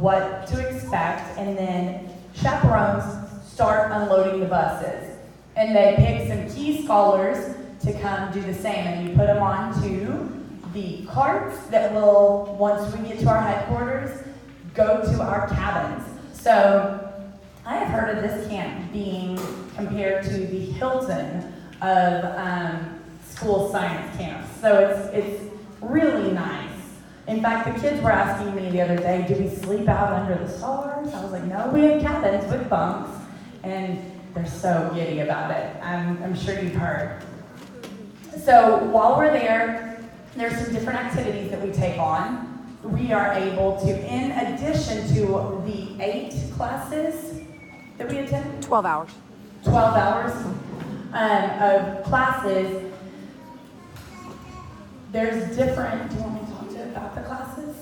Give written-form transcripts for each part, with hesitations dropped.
what to expect, and then chaperones start unloading the buses. And they pick some key scholars to come do the same, and you put them onto the carts that will, once we get to our headquarters, go to our cabins. So I have heard of this camp being compared to the Hilton of school science camps. So it's really nice. In fact, the kids were asking me the other day, do we sleep out under the stars? I was like, no, we have cabins with bunks. And they're so giddy about it. I'm sure you've heard. So while we're there, there's some different activities that we take on. We are able to, in addition to the 8 classes that we attend? 12 hours. 12 hours of classes. There's different, do you want me to talk to you about the classes?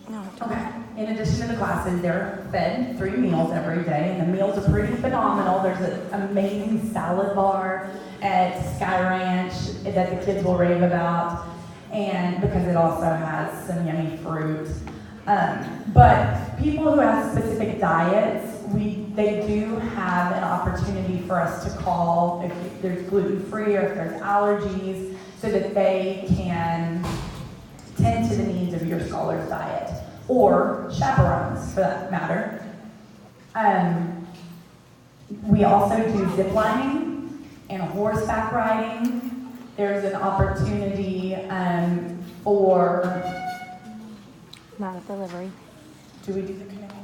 No. Okay. In addition to the classes, they're fed 3 meals every day, and the meals are pretty phenomenal. There's an amazing salad bar at Sky Ranch that the kids will rave about, and because it also has some yummy fruit. But people who have specific diets, they do have an opportunity for us to call if there's gluten-free or if there's allergies, so that they can tend to the needs of your scholar's diet, or chaperones for that matter. We also do zip lining and horseback riding. There's an opportunity for... Not a delivery. Do we do the connecting?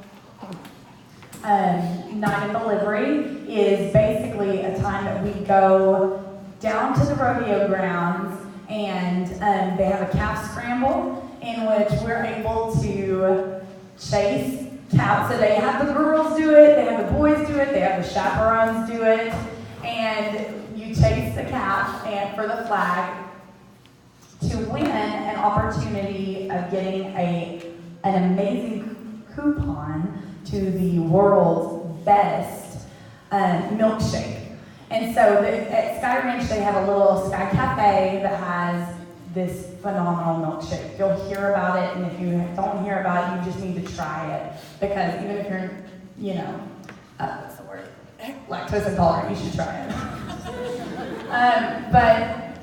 Night of Delivery is basically a time that we go down to the rodeo grounds, and they have a calf scramble in which we're able to chase calves. So they have the girls do it, they have the boys do it, they have the chaperones do it, and you chase the calf and for the flag to win an opportunity of getting an amazing coupon to the world's best milkshake. And so at Sky Ranch, they have a little Sky Cafe that has this phenomenal milkshake. You'll hear about it, and if you don't hear about it, you just need to try it. Because even if you're, what's the word? Lactose intolerant, you should try it. But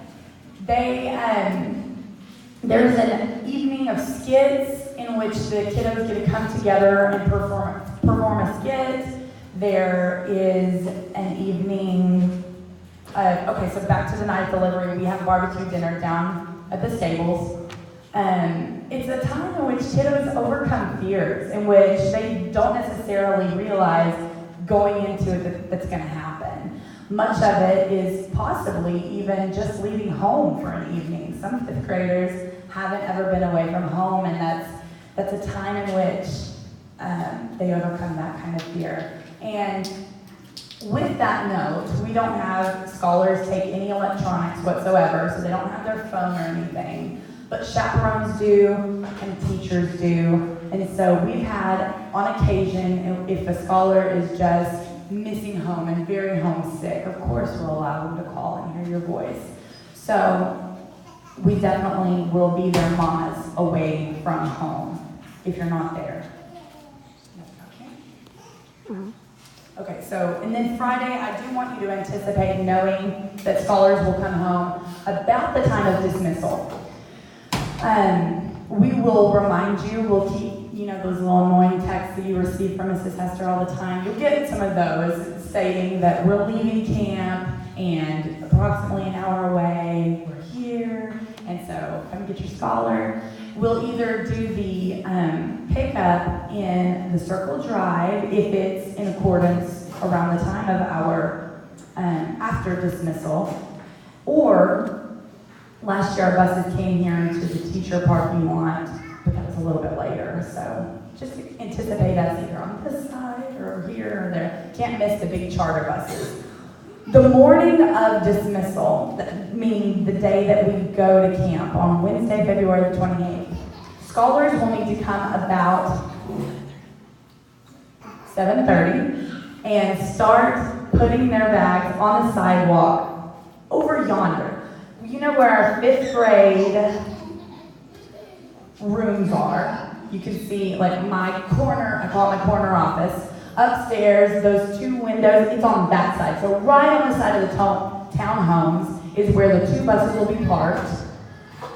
there's an evening of skits in which the kiddos get to come together and perform a skit. There is an evening, so back to the night of delivery, we have barbecue dinner down at the stables. It's a time in which kiddos overcome fears, in which they don't necessarily realize going into it that's going to happen. Much of it is possibly even just leaving home for an evening. Some 5th graders haven't ever been away from home, and that's a time in which they overcome that kind of fear. And with that note, we don't have scholars take any electronics whatsoever, so they don't have their phone or anything. But chaperones do, and teachers do. And so we've had, on occasion, if a scholar is just missing home and very homesick, of course we'll allow them to call and hear your voice. So we definitely will be their mamas away from home if you're not there. Mm-hmm. Okay, so, and then Friday, I do want you to anticipate knowing that scholars will come home about the time of dismissal. We will remind you, we'll keep, those little annoying texts that you receive from Mrs. Hester all the time. You'll get some of those stating that we're leaving camp and approximately an hour away, we're here, and so come get your scholar. We'll either do the pickup in the Circle Drive if it's in accordance around the time of our after dismissal, or last year our buses came here into the teacher parking lot, but that was a little bit later, so just anticipate us either on this side or here or there. Can't miss the big charter buses. The morning of dismissal, meaning the day that we go to camp on Wednesday, February the 28th, scholars will need to come about 7:30 and start putting their bags on the sidewalk over yonder. You know where our 5th grade rooms are? You can see like my corner, I call it my corner office. Upstairs, those two windows, it's on that side. So right on the side of the townhomes is where the two buses will be parked.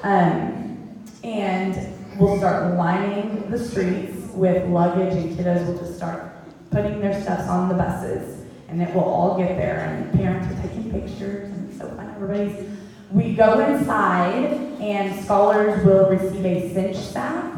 And we'll start lining the streets with luggage, and kiddos will just start putting their stuffs on the buses. And it will all get there, and parents are taking pictures, and it's so fun. We go inside, and scholars will receive a cinch sack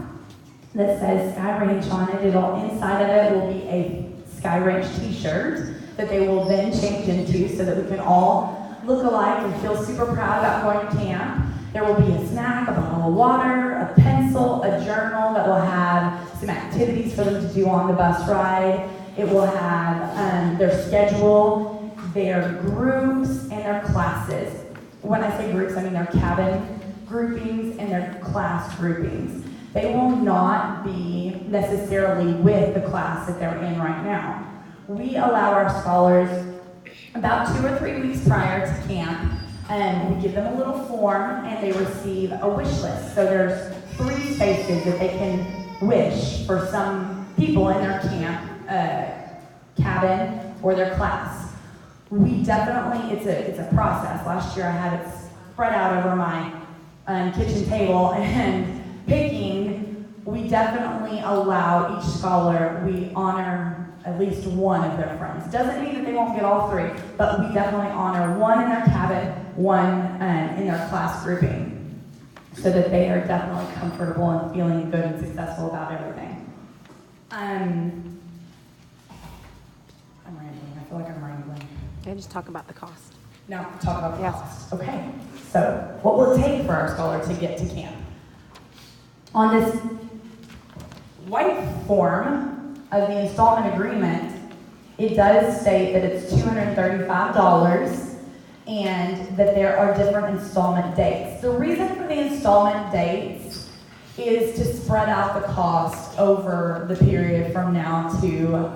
that says Sky Ranch on it. Inside of it will be a Sky Ranch t-shirt that they will then change into so that we can all look alike and feel super proud about going to camp. There will be a snack, a bottle of water, a pencil, a journal that will have some activities for them to do on the bus ride. It will have their schedule, their groups, and their classes. When I say groups, I mean their cabin groupings and their class groupings. They will not be necessarily with the class that they're in right now. We allow our scholars about 2 or 3 weeks prior to camp, and we give them a little form, and they receive a wish list. So there's 3 spaces that they can wish for some people in their camp, cabin, or their class. We definitely, it's a process. Last year I had it spread out over my kitchen table, and picking, we definitely allow each scholar, we honor at least one of their friends. Doesn't mean that they won't get all 3, but we definitely honor one in their cabin, one in their class grouping, so that they are definitely comfortable and feeling good and successful about everything. I'm rambling. I feel like I'm rambling. Okay, just talk about the cost. Now, talk about the Yes. cost. Okay, so what will it take for our scholar to get to camp? On this white form of the installment agreement, it does state that it's $235 and that there are different installment dates. The reason for the installment dates is to spread out the cost over the period from now to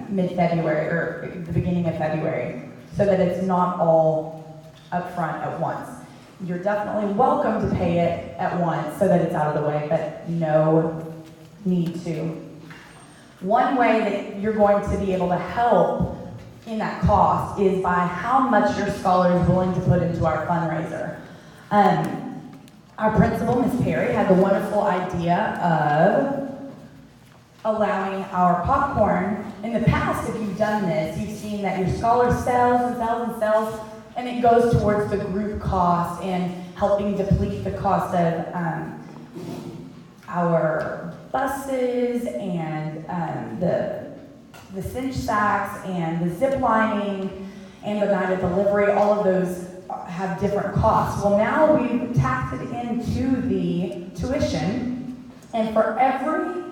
mid-February, or the beginning of February, so that it's not all upfront at once. You're definitely welcome to pay it at once so that it's out of the way, but no need to. One way that you're going to be able to help in that cost is by how much your scholar is willing to put into our fundraiser. Our principal, Ms. Perry, had the wonderful idea of allowing our popcorn. In the past, if you've done this, you've seen that your scholar sells and sells and sells, and it goes towards the group cost and helping deplete the cost of our buses and the cinch sacks and the zip lining and the night of delivery. All of those have different costs. Well, now we've tacked it into the tuition, and for every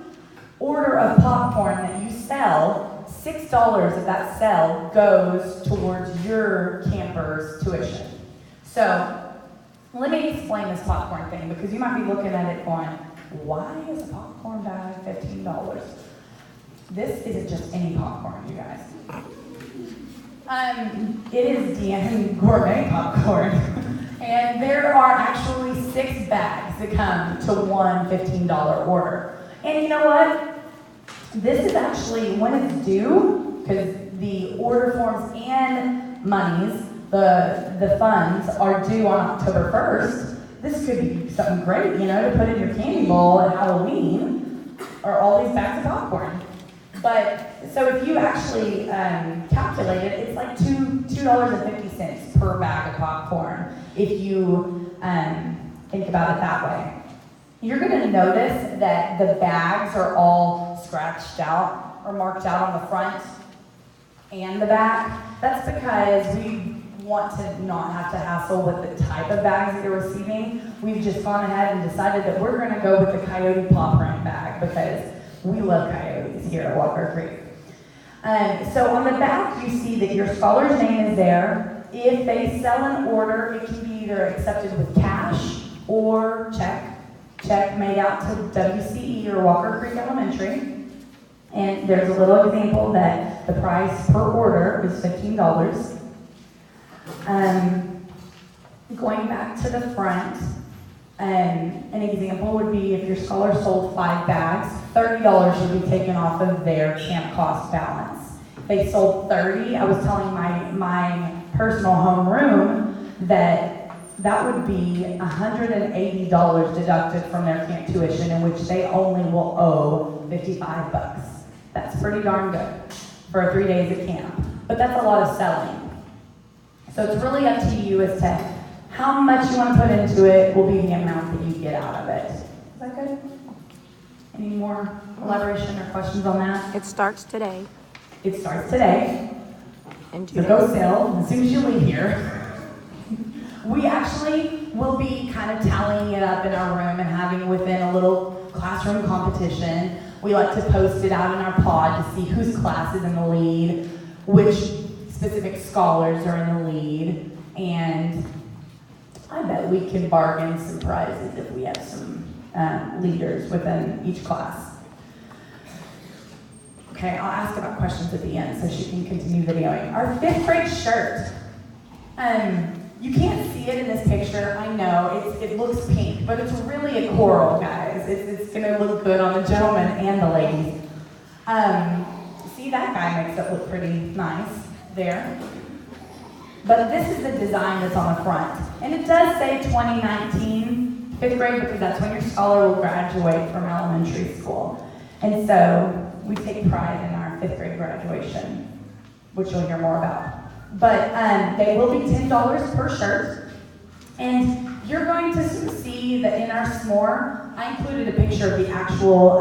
order of popcorn that you sell, $6 of that sale goes towards your camper's tuition. So let me explain this popcorn thing, because you might be looking at it going, why is a popcorn bag $15? This isn't just any popcorn, you guys. It is Deanne Gourmet popcorn. And there are actually 6 bags that come to one $15 order. And you know what? This is actually, when it's due, because the order forms and monies, the funds are due on October 1st. This could be something great, you know, to put in your candy bowl at Halloween, or all these bags of popcorn. But, so if you actually calculate it, it's like $2.50 per bag of popcorn, if you think about it that way. You're gonna notice that the bags are all scratched out or marked out on the front and the back. That's because we want to not have to hassle with the type of bags that you're receiving. We've just gone ahead and decided that we're gonna go with the Coyote paw print bag, because we love coyotes here at Walker Creek. So on the back, you see that your scholar's name is there. If they sell an order, it can be either accepted with cash or check made out to WCE or Walker Creek Elementary. And there's a little example that the price per order is $15. Going back to the front, An example would be if your scholar sold 5 bags, $30 would be taken off of their camp cost balance. If they sold 30, I was telling my personal homeroom that would be $180 deducted from their camp tuition, in which they only will owe $55. That's pretty darn good for 3 days at camp. But that's a lot of selling. So it's really up to you as to how much you want to put into it will be the amount that you get out of it. Is that good? Any more elaboration or questions on that? It starts today. It starts today. And So go sell as soon as you leave here. We actually will be kind of tallying it up in our room and having within a little classroom competition. We like to post it out in our pod to see whose class is in the lead, which specific scholars are in the lead, and I bet we can bargain some prizes if we have some leaders within each class. Okay, I'll ask about questions at the end so she can continue videoing. Our 5th grade shirt. You can't see it in this picture, I know, it looks pink, but it's really a coral, guys. It's gonna look good on the gentlemen and the ladies. See, that guy makes it look pretty nice there. But this is the design that's on the front. And it does say 2019, 5th grade, because that's when your scholar will graduate from elementary school. And so we take pride in our 5th grade graduation, which you'll hear more about. But they will be $10 per shirt. And you're going to see that in our s'more, I included a picture of the actual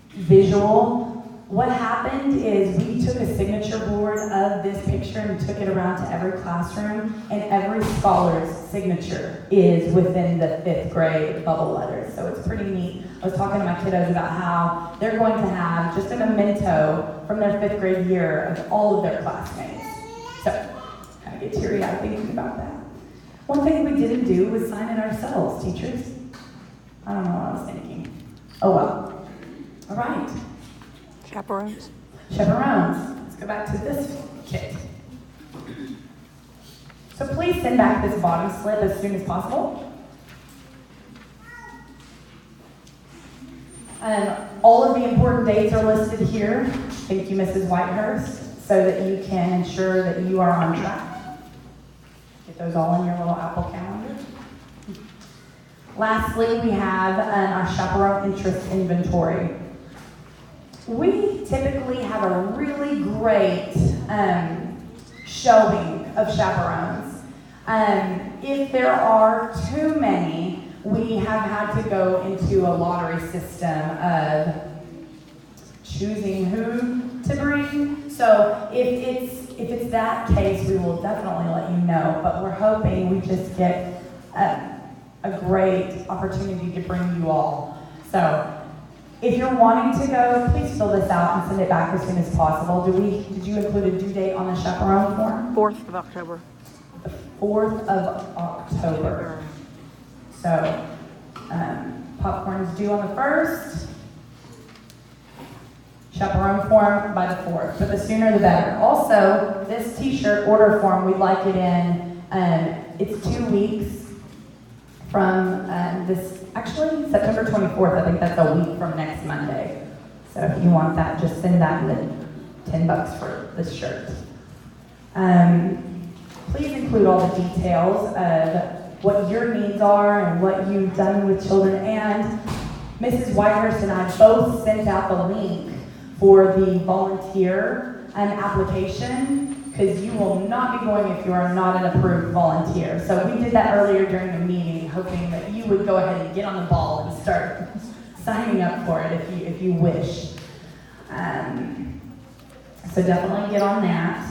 visual. What happened is we took a signature board of this picture and took it around to every classroom, and every scholar's signature is within the 5th grade bubble letters. So it's pretty neat. I was talking to my kiddos about how they're going to have just a memento from their 5th grade year of all of their classmates. So, kind of get teary-eyed thinking about that. One thing we didn't do was sign it ourselves, teachers. I don't know what I was thinking. Oh well. All right. Chaperones. Chaperones. Let's go back to this kit. So please send back this bottom slip as soon as possible. All of the important dates are listed here. Thank you, Mrs. Whitehurst, so that you can ensure that you are on track. Get those all in your little Apple calendar. Lastly, we have our chaperone interest inventory. We typically have a really great showing of chaperones. If there are too many, we have had to go into a lottery system of choosing who to bring. So if it's that case, we will definitely let you know. But we're hoping we just get a great opportunity to bring you all. So if you're wanting to go, please fill this out and send it back as soon as possible. Did you include a due date on the chaperone form? 4th of October. The 4th of October. So, popcorn is due on the 1st. Chaperone form by the 4th, but the sooner the better. Also, this t-shirt order form, we'd like it in, it's 2 weeks from actually September 24th, I think that's a week from next Monday. So if you want that, just send that in the $10 for this shirt. Please include all the details of what your needs are and what you've done with children. And Mrs. Whitehurst and I both sent out the link for the volunteer application, because you will not be going if you are not an approved volunteer. So we did that earlier during the meeting, hoping that you would go ahead and get on the ball and start signing up for it if you wish. So definitely get on that.